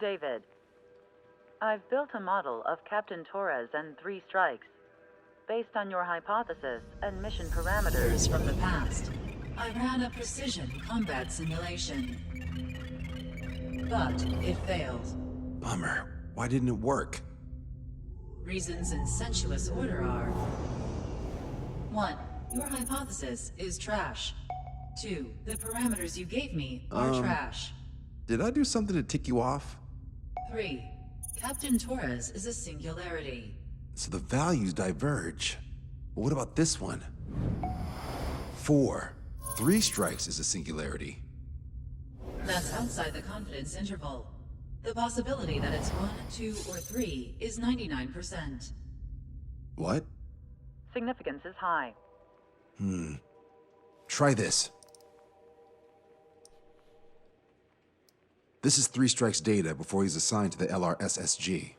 David. I've built a model of Captain Torres and 3 strikes. Based on your hypothesis and mission parameters. Years from the past, I ran a precision combat simulation. But it failed. Bummer. Why didn't it work? Reasons in sensuous order are: 1. Your hypothesis is trash. 2. The parameters you gave me are trash. Did I do something to tick you off? 3. Captain Torres is a singularity. So the values diverge. But what about this one? 4. 3 strikes is a singularity. That's outside the confidence interval. The possibility that it's 1, 2, or 3 is 99%. What? Significance is high. Try this. This is 3 strikes data before he's assigned to the LRSSG.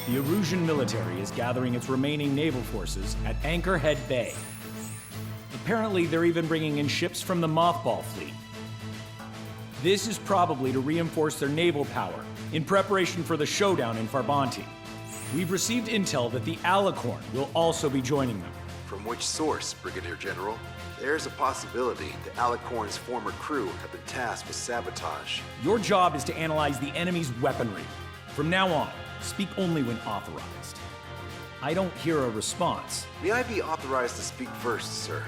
The Erusian military is gathering its remaining naval forces at Anchorhead Bay. Apparently, they're even bringing in ships from the Mothball fleet. This is probably to reinforce their naval power in preparation for the showdown in Farbanti. We've received intel that the Alicorn will also be joining them. From which source, Brigadier General? There's a possibility the Alicorn's former crew have been tasked with sabotage. Your job is to analyze the enemy's weaponry. From now on, speak only when authorized. I don't hear a response. May I be authorized to speak first, sir?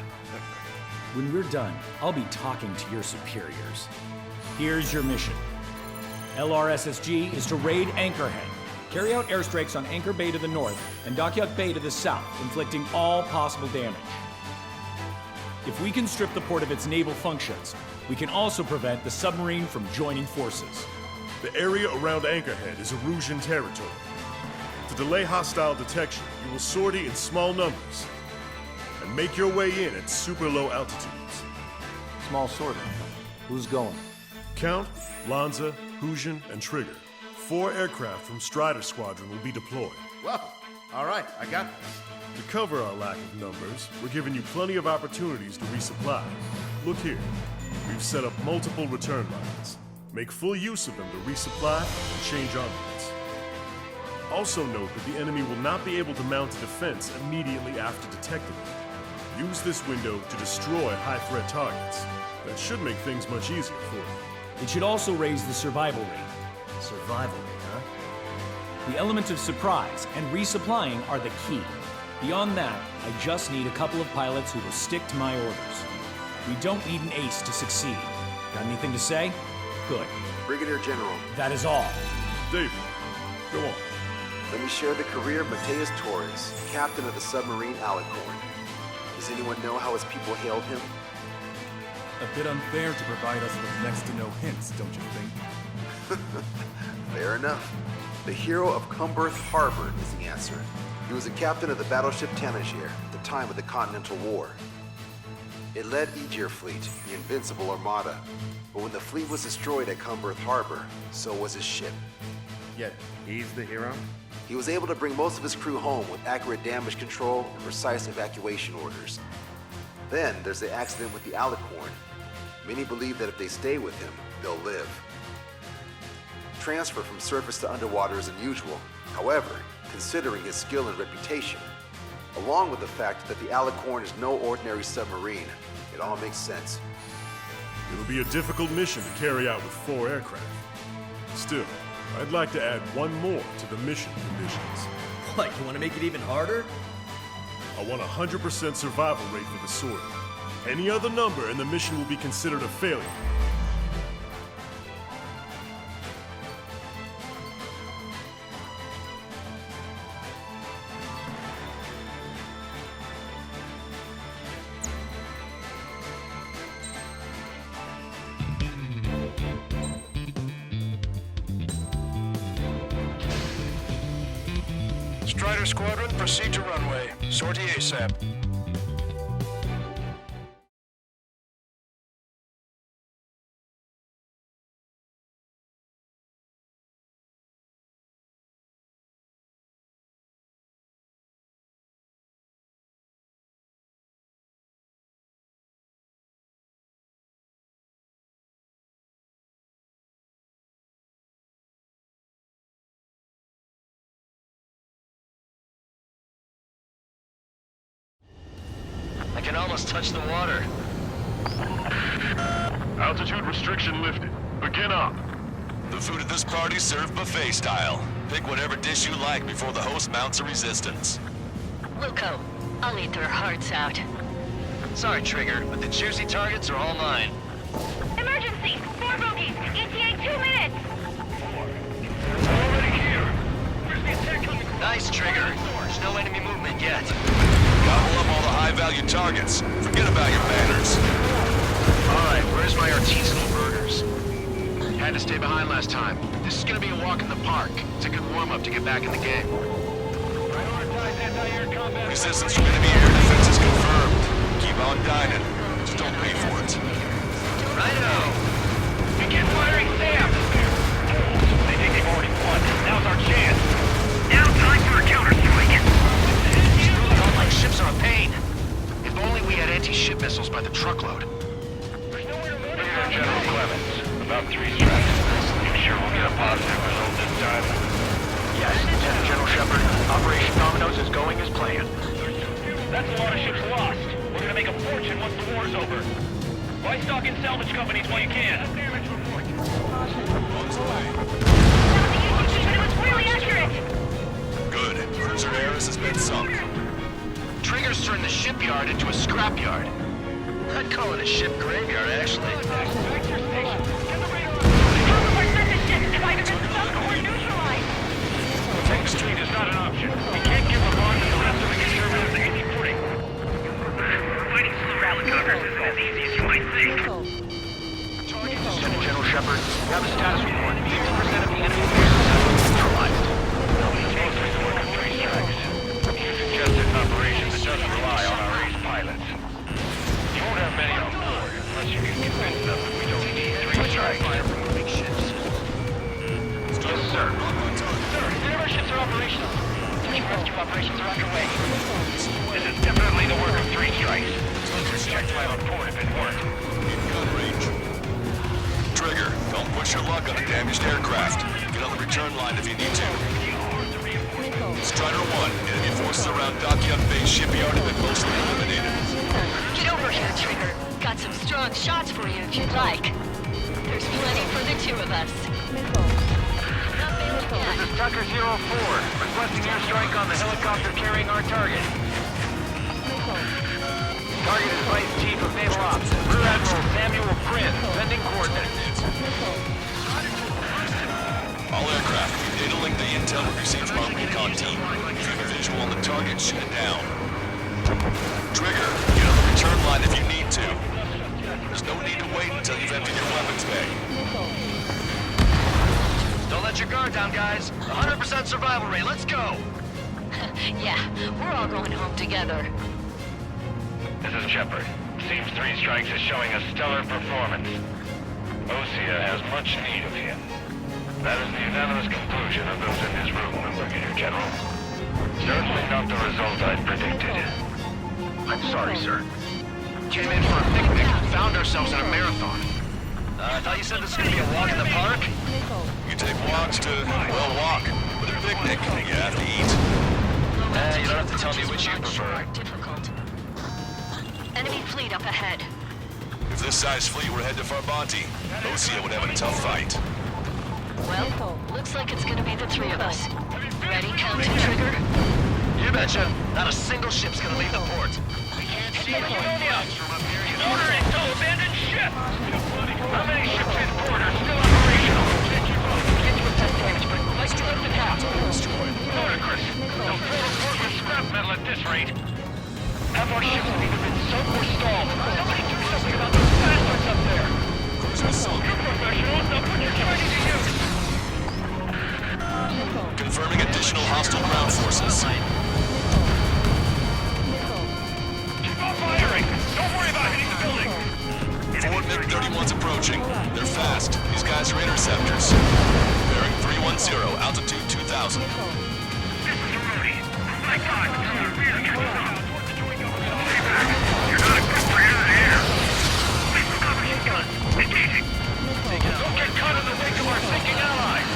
When we're done, I'll be talking to your superiors. Here's your mission. LRSSG is to raid Anchorhead, carry out airstrikes on Anchor Bay to the north and Dockyuk Bay to the south, inflicting all possible damage. If we can strip the port of its naval functions, we can also prevent the submarine from joining forces. The area around Anchorhead is Erusian territory. To delay hostile detection, you will sortie in small numbers and make your way in at super low altitudes. Small sorting. Who's going? Count, Lanza, Hujan, and Trigger. 4 aircraft from Strider Squadron will be deployed. Well, all right, I got this. To cover our lack of numbers, we're giving you plenty of opportunities to resupply. Look here, we've set up multiple return lines. Make full use of them to resupply and change armaments. Also note that the enemy will not be able to mount a defense immediately after detecting it. Use this window to destroy high-threat targets. That should make things much easier for you. It should also raise the survival rate. Survival rate, huh? The element of surprise and resupplying are the key. Beyond that, I just need a couple of pilots who will stick to my orders. We don't need an ace to succeed. Got anything to say? Good. Brigadier General, That is all. David, go on. let me share the career of Mateus Torres, captain of the submarine Alicorn. Does anyone know how his people hailed him? A bit unfair to provide us with next to no hints, don't you think? Fair enough. The hero of Cumberth Harbor is the answer. He was a captain of the battleship Tanager at the time of the Continental War. It led Aegir Fleet, the Invincible Armada. But when the fleet was destroyed at Cumberth Harbor, so was his ship. Yet, he's the hero? He was able to bring most of his crew home with accurate damage control and precise evacuation orders. Then there's the accident with the Alicorn. Many believe that if they stay with him, they'll live. Transfer from surface to underwater is unusual. However, considering his skill and reputation, along with the fact that the Alicorn is no ordinary submarine, it all makes sense. It'll be a difficult mission to carry out with 4 aircraft. Still, I'd like to add one more to the mission conditions. What, you want to make it even harder? I want a 100% survival rate for the sortie. Any other number and the mission will be considered a failure. Strider Squadron, proceed to runway. Sortie ASAP. I can almost touch the water. Altitude restriction lifted. Begin up. The food at this party's served buffet style. Pick whatever dish you like before the host mounts a resistance. Wilco, I'll eat their hearts out. Sorry, Trigger, but the juicy targets are all mine. Emergency! 4 bogeys! ETA 2 minutes! Already here! Where's the attack coming from? Nice, Trigger. There's no enemy movement yet. Gobble up all the high-value targets. Forget about your banners. Alright, where's my artisanal burgers? Had to stay behind last time. This is gonna be a walk in the park. It's a good warm-up to get back in the game. Resistance from enemy air defense is confirmed. Keep on dining. Just don't pay for it. Righto! Begin firing Sam! They think they've already won. Now's our chance. Now time for a counterstrike. These really all-like ships are a pain. If only we had anti-ship missiles by the truckload. General Clemens, about 3 strikes. You sure we'll get a positive result this time? Yes, Lieutenant General Shepard. Operation Dominoes is going as planned. That's a lot of ships lost. We're gonna make a fortune once the war's over. Why stock in salvage companies while you can? Damage report. But it was really accurate! Good. Cruiser Ares has been sunk. Trigger's turned the shipyard into a scrapyard. I'd call it a ship graveyard, actually. Half of our surface ships have either been sunk or neutralized! Tank Street is not an option. We can't give up on and the rest of the conservatives easy footing. Fighting slow helicopters isn't as easy as you might think. Lieutenant General Shepard, we have a status report. 50% of the enemy forces have been neutralized. Mostly the work of 3 strikes. You suggested an operation that doesn't rely on our ace pilots. You won't have many on board unless you can convince them that we don't need 3 strikes. Fire from moving ships. Yes, sir. Sir, none of our ships are operational. Search and rescue operations are underway. This is definitely the work of 3 strikes. Projectile on port if it weren't. In gun range. Trigger, don't push your luck on a damaged aircraft. Get on the return line if you need to. Strider 1, enemy forces around Dockyard Bay shipyard have been mostly eliminated. Get over here, Trigger. Got some strong shots for you if you'd like. There's plenty for the 2 of us. This is Tucker 04, requesting airstrike on the helicopter carrying our target. Target is Vice Chief of Naval Ops, Rear Admiral Samuel Prince, sending coordinates. All aircraft, data link the intel we received from our recon team. If you have a visual on the target, shut it down. Trigger, get on the return line if you need to. There's no need to wait until you've emptied your weapons bag. Don't let your guard down, guys. 100% survival rate. Let's go. Yeah, we're all going home together. This is Shepard. Seems 3 strikes is showing a stellar performance. Osea has much need of him. That is the unanimous conclusion of those in this room, Brigadier General. Certainly not the result I predicted. I'm sorry, sir. Came in for a picnic, found ourselves in a marathon. I thought you said this was gonna be a walk in the park? You take walks to, well, walk. With a picnic, you have to eat. You don't have to tell me which you prefer. Difficult. Enemy fleet up ahead. If this size fleet were headed to Farbanti, Osea would have a tough fight. Well, looks like it's gonna be the 3 of us. Ready, Counting Trigger? You betcha. Not a single ship's gonna leave the port. We can't see the unions from up here. Order it to abandon ship! How many ships in port are still operational? Can't do effect damage, but let's do it to half. Ludicrous. They'll fill the port with scrap metal at this rate. Half our ships have either been sunk or stalled. Somebody do something about those bastards up there! Cruiser sunk. You're professionals, now put your Chinese to use! Confirming additional hostile ground forces. one's approaching. They're fast. These guys are interceptors. Bearing 310, altitude 2000. This is Rody. My God, the rear catches up. Stay back. You're not equipped for air-to-air. Missile machine gun. Engaging. Don't get caught in the wake of our sinking allies.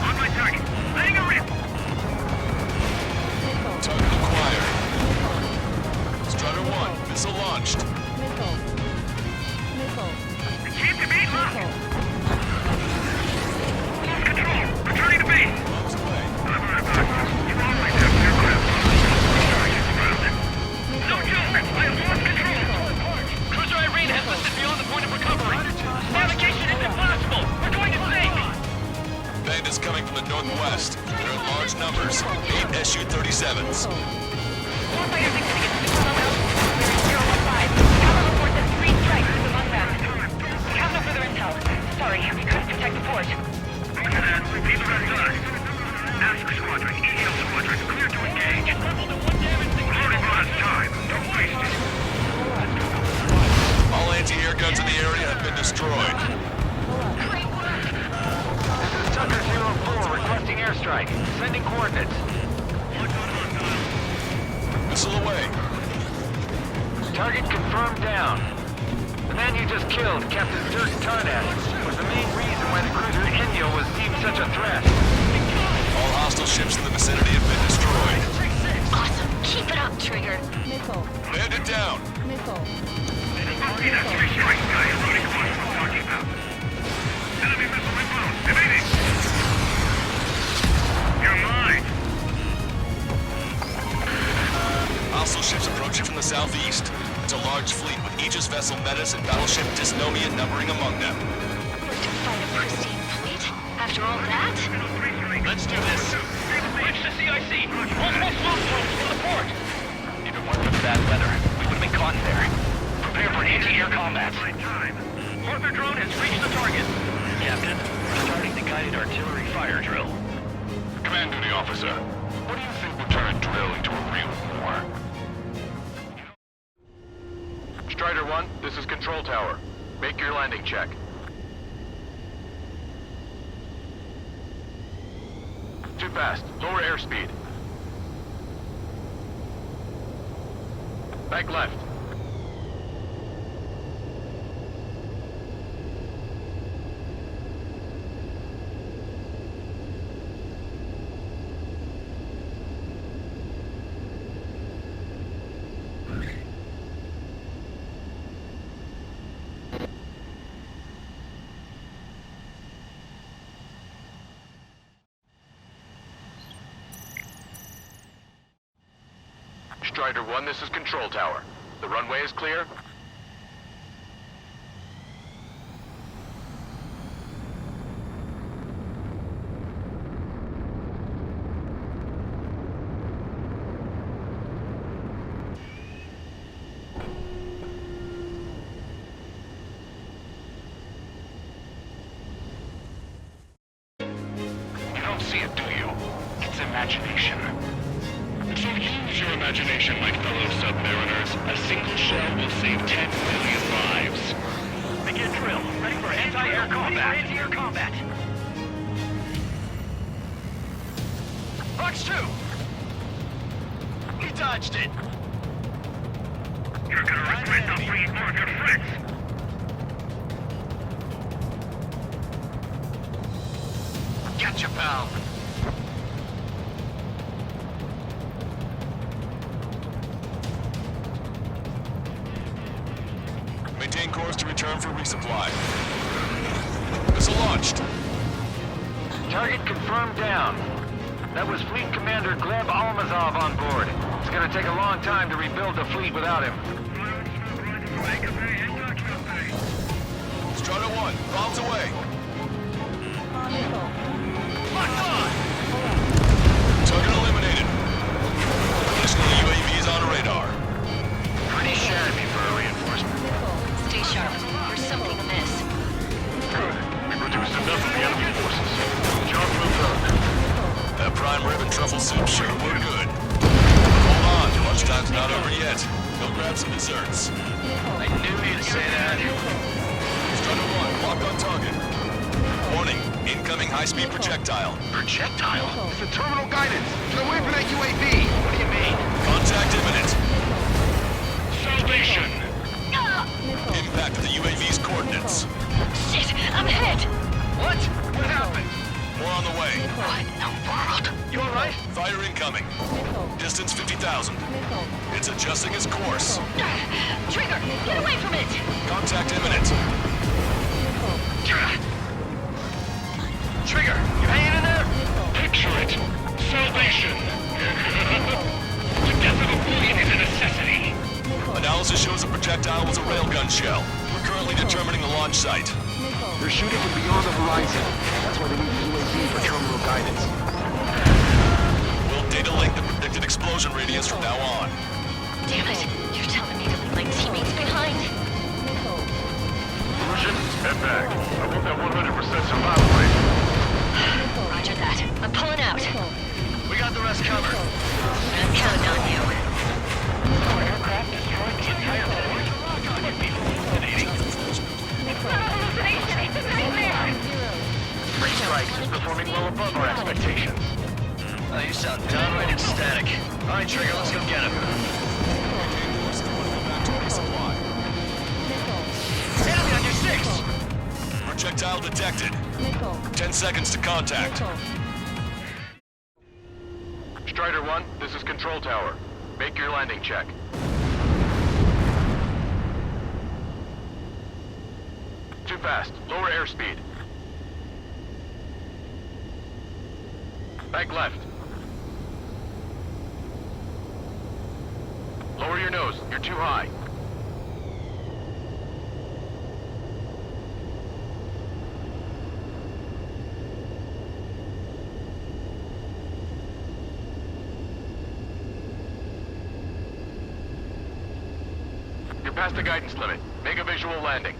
On my target. Letting her rip. Target acquired. Strider 1, missile launched. Keep the beat locked. Lost control. Returning to base. Bombs away. No joke. I have lost control. Cruiser Irene has listed beyond the point of recovery. Navigation is impossible. We're going to sink. Bandits coming from the northwest. They're in large numbers. 8 Su-37s. Warfighter's exiting at super low altitude. We're in 015. Tower reports that 3 strikes is among them. We have no further intel. Sorry, we couldn't protect the port. Leave the rest to us. Ask Squadron, EL Squadron, clear to engage. We've already run out of time. Don't waste it. All anti-air guns in the area have been destroyed. This is Tucker 04 requesting airstrike. Sending coordinates. Missile away. Target confirmed down. The man you just killed, Captain Dirk Tarnash, was the main reason why the cruiser Enyo was deemed such a threat. All hostile ships in the vicinity have been destroyed. Awesome. Keep it up, Trigger. Hand it down. Must be that 3 strike guy running across what I'm talking about. Enemy missile inbound. Evading. You're mine. Hostile ships approaching from the southeast. It's a large fleet with Aegis vessel Metis and battleship Dysnomia numbering among them. To find a pristine fleet? After all that? Let's do this. Bridge to CIC. Multiple slope zones from the port. If it weren't for the bad weather, we would have been caught there. Prepare for anti-air combat. Mortar drone has reached the target. Captain, we're starting the guided artillery fire drill. Command duty officer, what do you think would turn a drill into a real war? Strider 1, this is Control Tower. Make your landing check. Too fast. Lower airspeed. Back left. Strider 1, this is Control Tower. The runway is clear? You don't see it, do you? It's imagination. So use your imagination, my fellow submariners. A single shell will save 10 million lives. Begin drill. Ready for anti-air combat. Anti-air combat. Box 2! He dodged it! You're gonna regret not bringing more good friends. Gotcha, pal. Maintain course to return for resupply. Missile launched. Target confirmed down. That was Fleet Commander Gleb Almazov on board. It's gonna take a long time to rebuild the fleet without him. Strider 1, bombs away. Locked on! Target eliminated. Additional UAVs on radar. Pretty shabby for a reinforcement. Stay sharp. There's something amiss. Good. We've reduced enough of the enemy forces. Job well done. That prime rib and truffle soup sure were good. Hold on, lunchtime's not over yet. Go grab some desserts. I knew you'd say that. High-speed projectile. Projectile? It's a terminal guidance. Get away from that UAV. What do you mean? Contact imminent. Salvation. Impact of the UAV's coordinates. Shit, I'm hit! What? What happened? More on the way. What in the world? You alright? Fire incoming. Distance 50,000. It's adjusting its course. Trigger, get away from it! Contact imminent. Trigger, you hanging in there? Picture it. Salvation. The death of a bullion is a necessity. Analysis shows the projectile was a railgun shell. We're currently determining the launch site. They're shooting from beyond the horizon. That's why they need the UAV for terminal guidance. We'll data link the predicted explosion radius from now on. Damn it, you're telling me to leave my teammates behind. Lucian, head back. I want that 100% survival rate. Roger that. I'm pulling out. We got the rest covered. I'm counting on you. Our aircraft destroyed the entire fort. Could be hallucinating. It's not a hallucination, it's a nightmare! 3 strikes is performing well above our expectations. Oh, you sound downright ecstatic. All right, Trigger, let's go get him. Enemy on your 6! Projectile detected. 10 seconds to contact. Strider 1, this is Control Tower. Make your landing check. Too fast. Lower airspeed. Back left. Lower your nose. You're too high. You're past the guidance limit. Make a visual landing.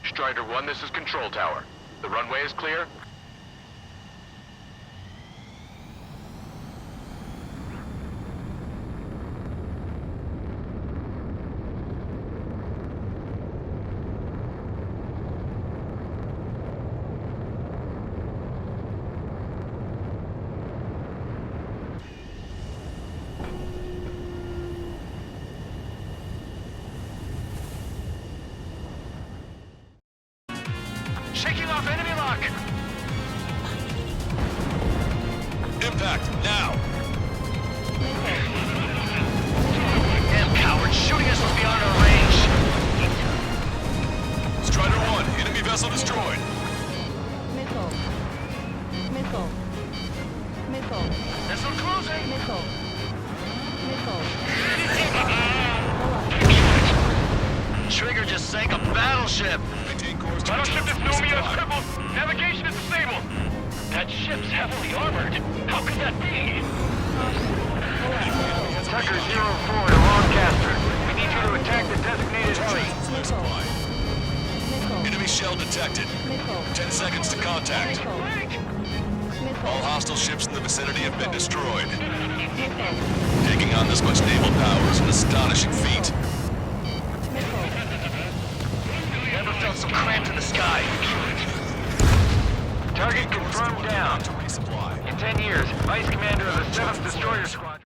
Strider 1, this is Control Tower. The runway is clear. Shaking off enemy lock! Impact, now! Damn cowards, shooting us was beyond our range! Strider 1, enemy vessel destroyed. Missile closing! Trigger just sank a battleship. Battleship Dystonia is crippled! Navigation is disabled! That ship's heavily armored! How could that be? Tucker 04 to Lancaster. We need you to attack the designated heli. Enemy shell detected. 10 seconds to contact. All hostile ships in the vicinity have been destroyed. Taking on this much naval power is an astonishing feat. Never felt so cramped in the sky. Target confirmed down. In 10 years, Vice Commander of the 7th Destroyer Squadron.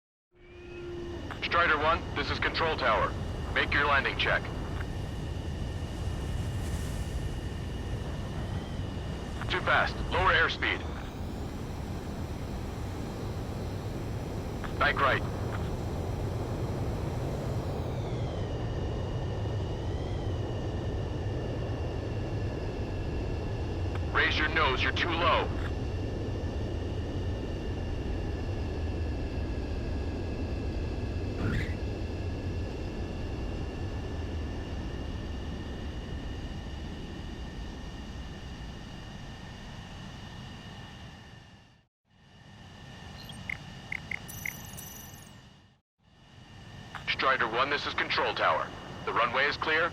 Strider 1, this is Control Tower. Make your landing check. Too fast. Lower airspeed. Back right. Raise your nose, you're too low. Strider 1, this is Control Tower. The runway is clear.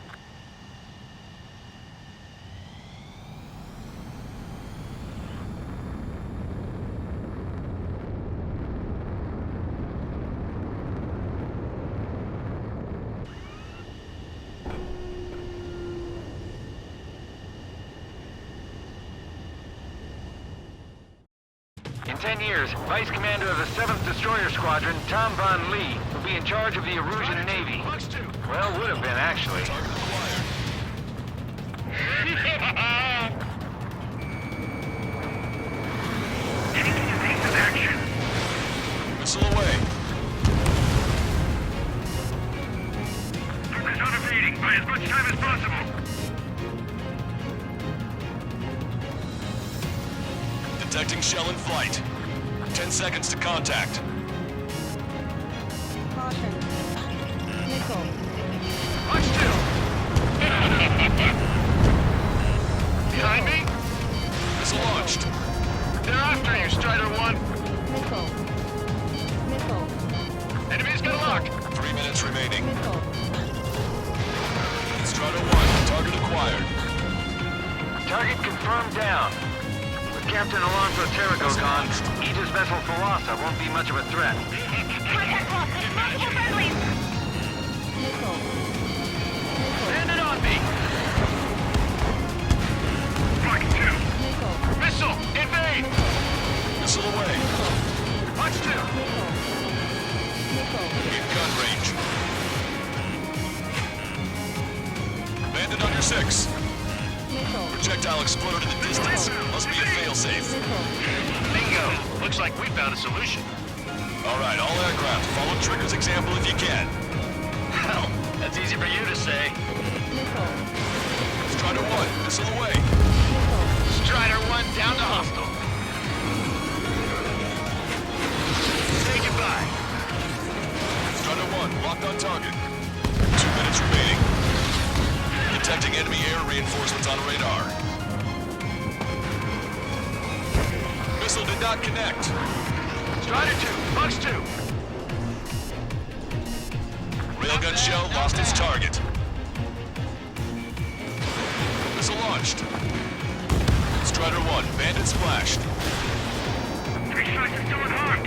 10 years, Vice Commander of the 7th Destroyer Squadron, Tom Von Lee, will be in charge of the Erusian Navy. Well, would have been, actually. Missile away. Focus on evading. Buy as much time as possible. Detecting shell in flight. 10 seconds to contact. Caution. Missile. Watch two. Behind me? Missile launched. They're after you, Strider 1. Missile. Missile. Enemies got a lock. 3 minutes remaining. Missile. Strider 1, target acquired. Target confirmed down. With Captain Alonso Terrigo gone, Aegis vessel Thalassa won't be much of a threat. Contact lost. There's multiple friendlies. Missile. Land it on me! Strike 2. Missile. Missile! Invade! Missile away. Watch 2. Missile. Missile. In gun range. Bandit on your 6. Missile. Projectile exploded in the distance. Must be a failsafe. Missile. Bingo! Looks like we found a solution. Alright, all aircraft, follow Trigger's example if you can. Hell, that's easy for you to say. Missile. Strider 1, missile away. Missile. Strider 1 down to hostile. Say goodbye. Strider 1, locked on target. 2 minutes remaining. Detecting enemy air reinforcements on radar. Missile did not connect. Strider 2, Bucks 2. Railgun shell lost its target. Missile launched. Strider 1, bandit splashed. 3 strikes are still unharmed.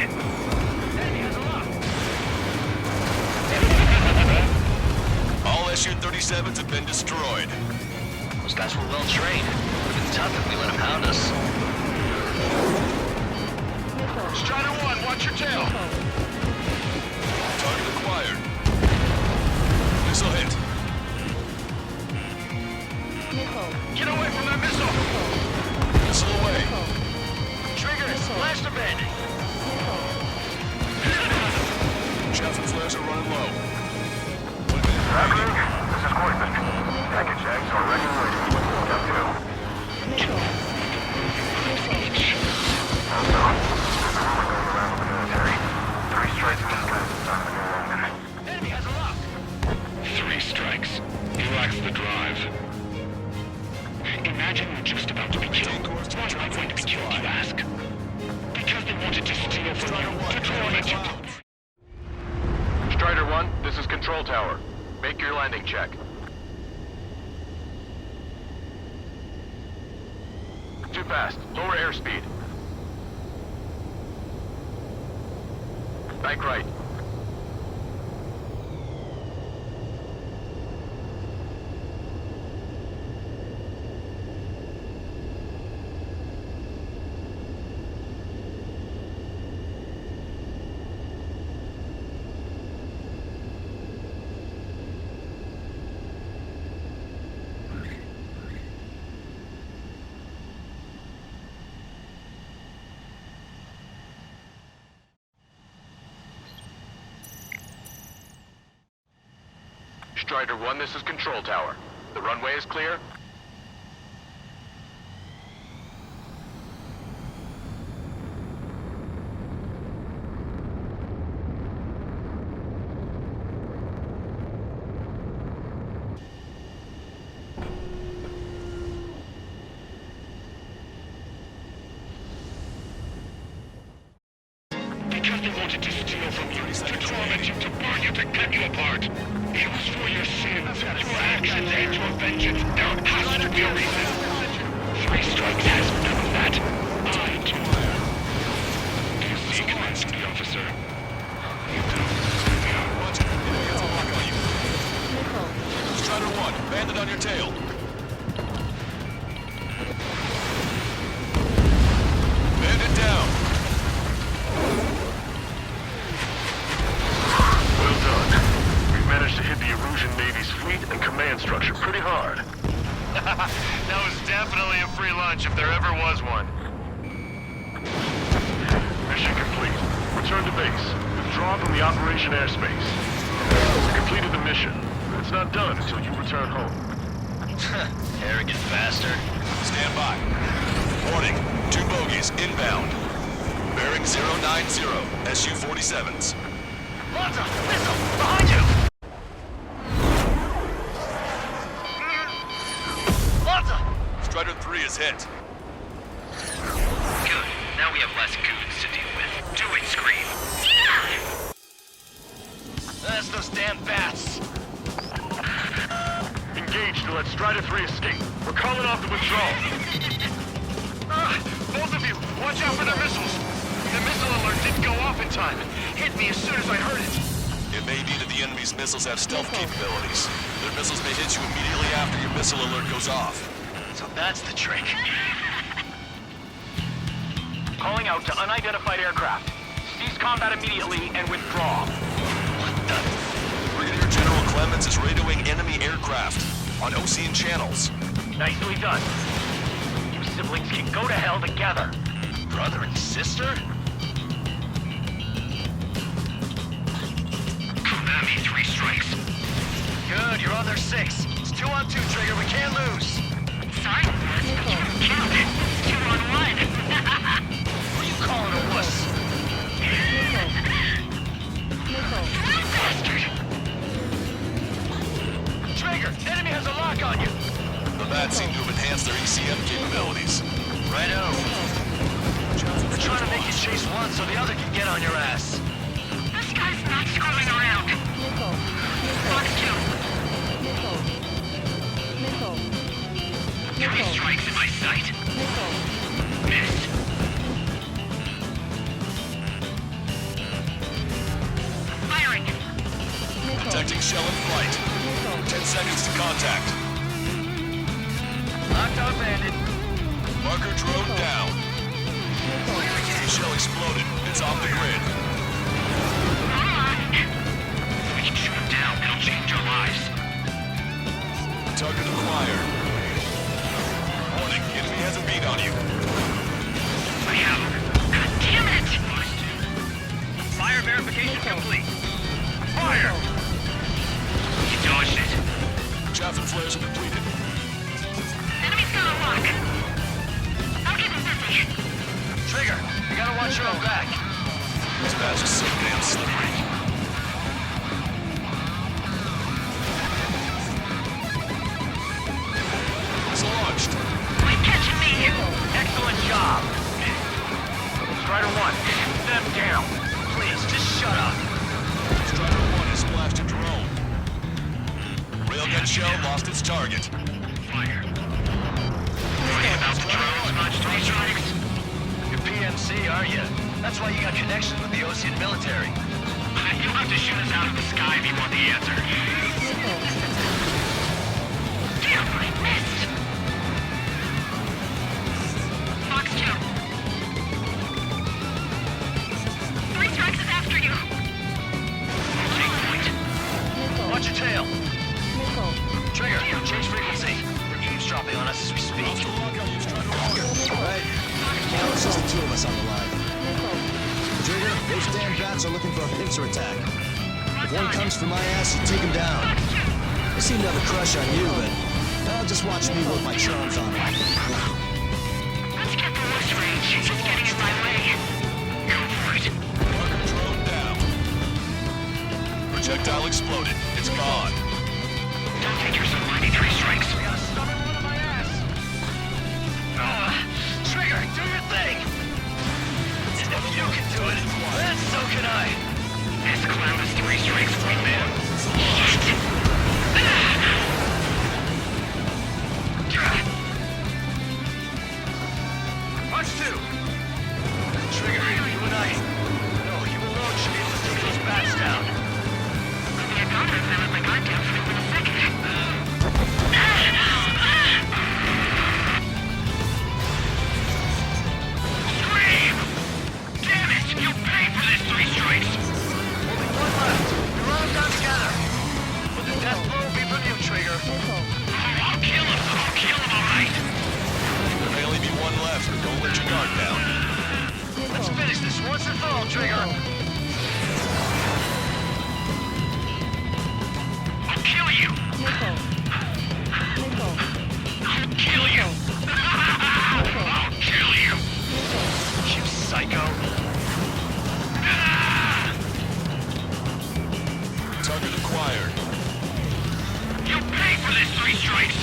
Enemy has a lock. All Su-37s have been destroyed. Those guys were well trained. Would have been tough if we let them pound us. Missile. Strider 1, watch your tail. Target acquired. Missile hit. Missile. Get away from that missile. Missile away. Trigger, blast abandoned. Chaff and flares are running low. 1 minute Traffic, remaining. this is Corbin. Package eggs are ready and waiting. Step 2. Missile. Missile. Around the military. 3 strikes in this guy's done no longer. Enemy has a lock. 3 strikes. He lacks the drive. Imagine we're just about to be killed. Why am I going to be killed, you ask? Because they wanted to steal from you, to draw attention. Strider 1, this is Control Tower. Make your landing check. Too fast. Lower airspeed. Bank right. Strider 1, this is Control Tower. The runway is clear. Because they wanted to steal from you, to torment you, to burn you, to cut you apart. It was for your sins, your actions, and your vengeance. There has to be a reason. 3 strikes has none of that. I do. Do you see, Commanding Officer? You do. Watch it. Enemy has a lock on you. Strider 1, bandit on your tail. Bandit down. was definitely a free lunch if there ever was one. Mission complete. Return to base. Withdraw from the operation airspace. You completed the mission, but it's not done until you return home. Arrogant bastard. Stand by. Warning, 2 bogies inbound. Bearing 090, SU-47s. Malta! Missile! Behind you! Malta! Strider 3 is hit. Good. Now we have less goons to deal with. Do it, Scream. That's those damn bats. Engage to let Strider 3 escape. We're calling off the withdrawal. Both of you, watch out for their missiles. The missile alert didn't go off in time. It hit me as soon as I heard it. It may be that the enemy's missiles have stealth capabilities. Their missiles may hit you immediately after your missile alert goes off. So that's the trick. Calling out to unidentified aircraft. Cease combat immediately and withdraw. What the? Brigadier General Clemens is radioing enemy aircraft on Ocean channels. Nicely done. You siblings can go to hell together. Brother and sister? Konami, 3 strikes. Good, you're on their 6. It's 2 on 2, Trigger. We can't lose. Sorry, but you don't count. It's 2 on 1. What are you calling a wuss? Bastard! Trigger, enemy has a lock on you. The bats seem to have enhanced their ECM capabilities. Righto. They're trying to make you chase one so the other can get on your ass. This guy's not screwing around. Fox 2. 3 strikes in my sight. Missed. Firing. Detecting shell in flight. 10 seconds to contact. Lockdown bandit. Marker drone down. The shell exploded. It's off the grid. We can shoot him down. It'll change our lives. Target acquired. Warning, enemy has a beat on you. I have him. God damn it! Fire verification complete. Fire! You dodged it. Chaff and flares are depleted. Enemy's got a lock. I'll keep him busy. Trigger, you gotta watch your own back. This patch is so damn slippery. It's launched. Quit catching me. Excellent job. Strider 1, step down. Please, just shut up. Strider 1 has splashed a drone. Railgun shell lost its target. Fire. Worried about the drones much, 3 strikes? You're PMC, are you? That's why you got connections with the Ocean military. You'll have to shoot us out of the sky if you want the answer. Damn, I missed. Fox 2. 3 strikes is after you. Take point. Watch your tail. Trigger, change frequency. They're eavesdropping on us as we speak. Right. Now it's just the 2 of us on the line. Trigger, those damn bats are looking for a pincer attack. If one comes for my ass, you take him down. They seem to have a crush on you, but just watch me work my charms on them. Let's get the loose range. It's getting in my way. Go for it. Marker drone down. Projectile exploded. It's gone. Don't take yourself 93 strikes. We got a stubborn one on my ass. Trigger, do your thing. If you can do it, then so can I. This clown is 3 strikes away, man. Shit! Punch 2. Trigger, you and I. No, you alone should be able to take those bats down. Maybe I got them with my goddamn flip in a second. Scream! Damn it! You'll pay for this 3 strikes! Only one left. You're all done, guys. Put your guard down. Let's finish this once and for all, Trigger. I'll kill you. Missile. Missile. I'll kill you. I'll kill you. You psycho. Target acquired. You'll pay for this, Three Strikes.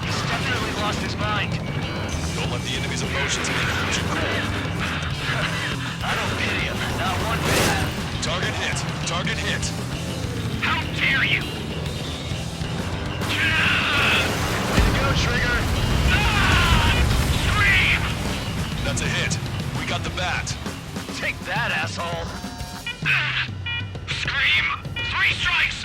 He's definitely lost his mind. Don't let the enemy's emotions influence your goal. I don't pity him, not one bit. Target hit. Target hit. How dare you? Way to go, Trigger. Scream! That's a hit. We got the bat. Take that, asshole. Scream! Three Strikes!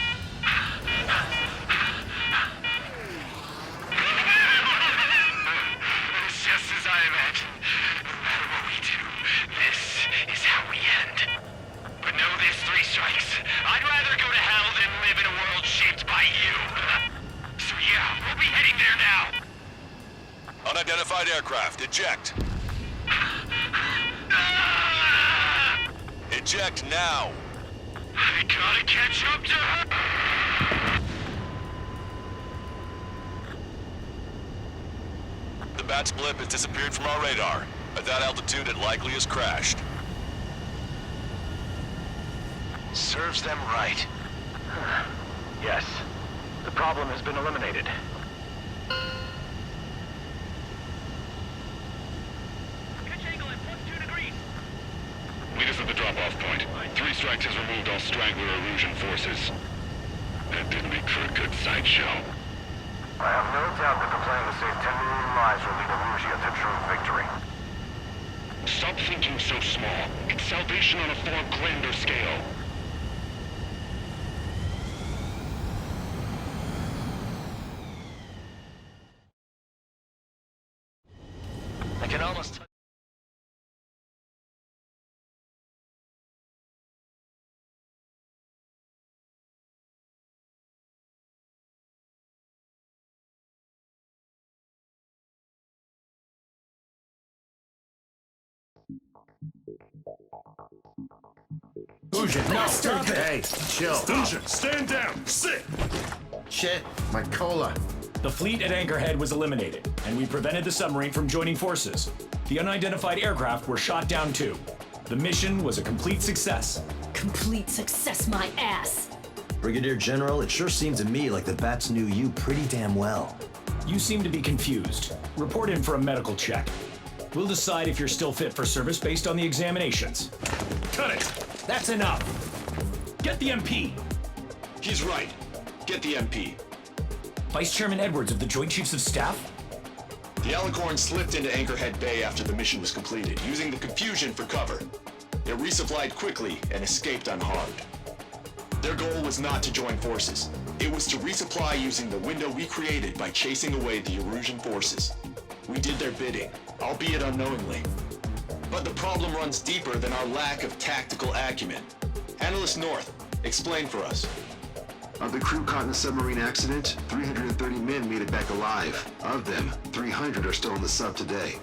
It's just as I imagined. No matter what we do, this is how we end. But know this, Three Strikes. I'd rather go to hell than live in a world shaped by you. So yeah, we'll be heading there now. Unidentified aircraft. Eject. Eject now. I gotta catch up to her. The bat's blip has disappeared from our radar. At that altitude, it likely has crashed. Serves them right. Yes. The problem has been eliminated. Pitch angle at +2 degrees. Meet us at the drop-off point. Three Strikes has removed all straggler illusion forces. That did make for a good sideshow. I have no doubt that the plan to save 10 million lives will lead Illusia to true victory. Stop thinking so small. It's salvation on a far grander scale. I can almost... No, stop it! Hey, chill. Agent, stand down! Sit! Shit, my cola. The fleet at Anchorhead was eliminated, and we prevented the submarine from joining forces. The unidentified aircraft were shot down too. The mission was a complete success. Complete success, my ass! Brigadier General, it sure seemed to me like the bats knew you pretty damn well. You seem to be confused. Report in for a medical check. We'll decide if you're still fit for service based on the examinations. Cut it! That's enough! Get the MP! He's right. Get the MP. Vice Chairman Edwards of the Joint Chiefs of Staff? The Alicorn slipped into Anchorhead Bay after the mission was completed, using the confusion for cover. It resupplied quickly and escaped unharmed. Their goal was not to join forces. It was to resupply using the window we created by chasing away the Erusian forces. We did their bidding, albeit unknowingly. But the problem runs deeper than our lack of tactical acumen. Analyst North, explain for us. Of the crew caught in the submarine accident, 330 men made it back alive. Of them, 300 are still in the sub today.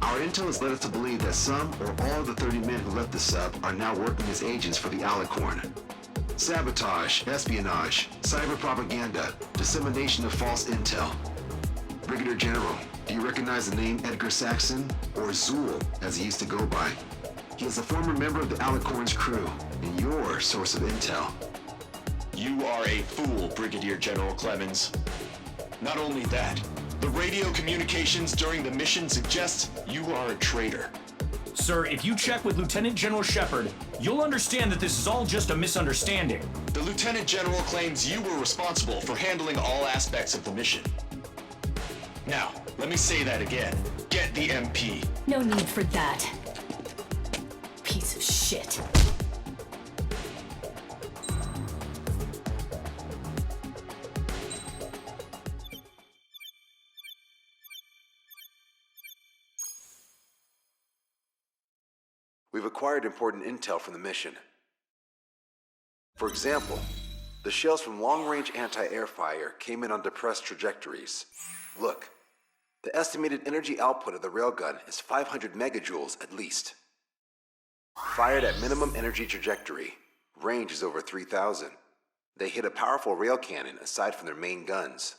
Our intel has led us to believe that some or all of the 30 men who left the sub are now working as agents for the Alicorn. Sabotage, espionage, cyber propaganda, dissemination of false intel. Brigadier General, do you recognize the name Edgar Saxon, or Zool, as he used to go by? He is a former member of the Alicorn's crew, and your source of intel. You are a fool, Brigadier General Clemens. Not only that, the radio communications during the mission suggest you are a traitor. Sir, if you check with Lieutenant General Shepard, you'll understand that this is all just a misunderstanding. The Lieutenant General claims you were responsible for handling all aspects of the mission. Now, let me say that again. Get the MP. No need for that. Piece of shit. We've acquired important intel from the mission. For example, the shells from long-range anti-air fire came in on depressed trajectories. Look, The estimated energy output of the railgun is 500 megajoules at least. Fired at minimum energy trajectory, range is over 3,000. They hit a powerful rail cannon aside from their main guns.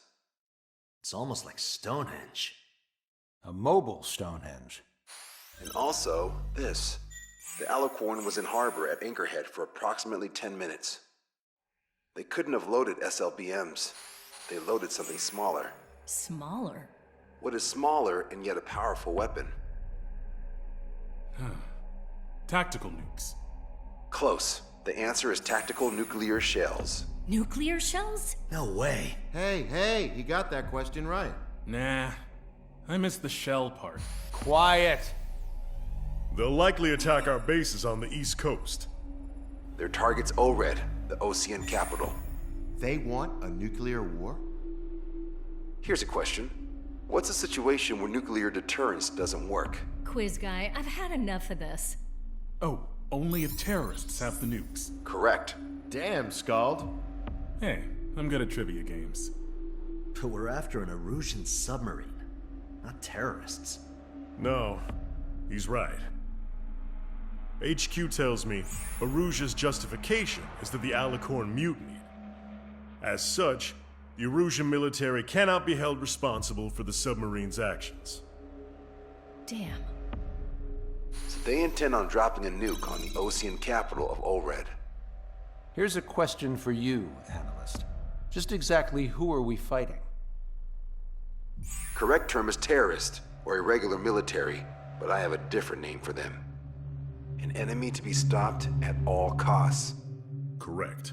It's almost like Stonehenge. A mobile Stonehenge. And also, this. The Alicorn was in harbor at Anchorhead for approximately 10 minutes. They couldn't have loaded SLBMs. They loaded something smaller. Smaller? What is smaller and yet a powerful weapon? Tactical nukes. Close. The answer is tactical nuclear shells. Nuclear shells? No way. Hey, he got that question right. Nah, I missed the shell part. Quiet! They'll likely attack our bases on the East Coast. Their target's Anchorhead, the Ocean capital. They want a nuclear war? Here's a question. What's a situation where nuclear deterrence doesn't work? Quiz guy, I've had enough of this. Oh, only if terrorists have the nukes. Correct. Damn, Scald. Hey, I'm good at trivia games. But we're after an Erusian submarine, not terrorists. No, he's right. HQ tells me Erusia's justification is that the Alicorn mutinied. As such, the Erusian military cannot be held responsible for the submarine's actions. Damn. So they intend on dropping a nuke on the Ocean capital of Anchorhead. Here's a question for you, analyst. Just exactly who are we fighting? Correct term is terrorist, or irregular military, but I have a different name for them. An enemy to be stopped at all costs. Correct.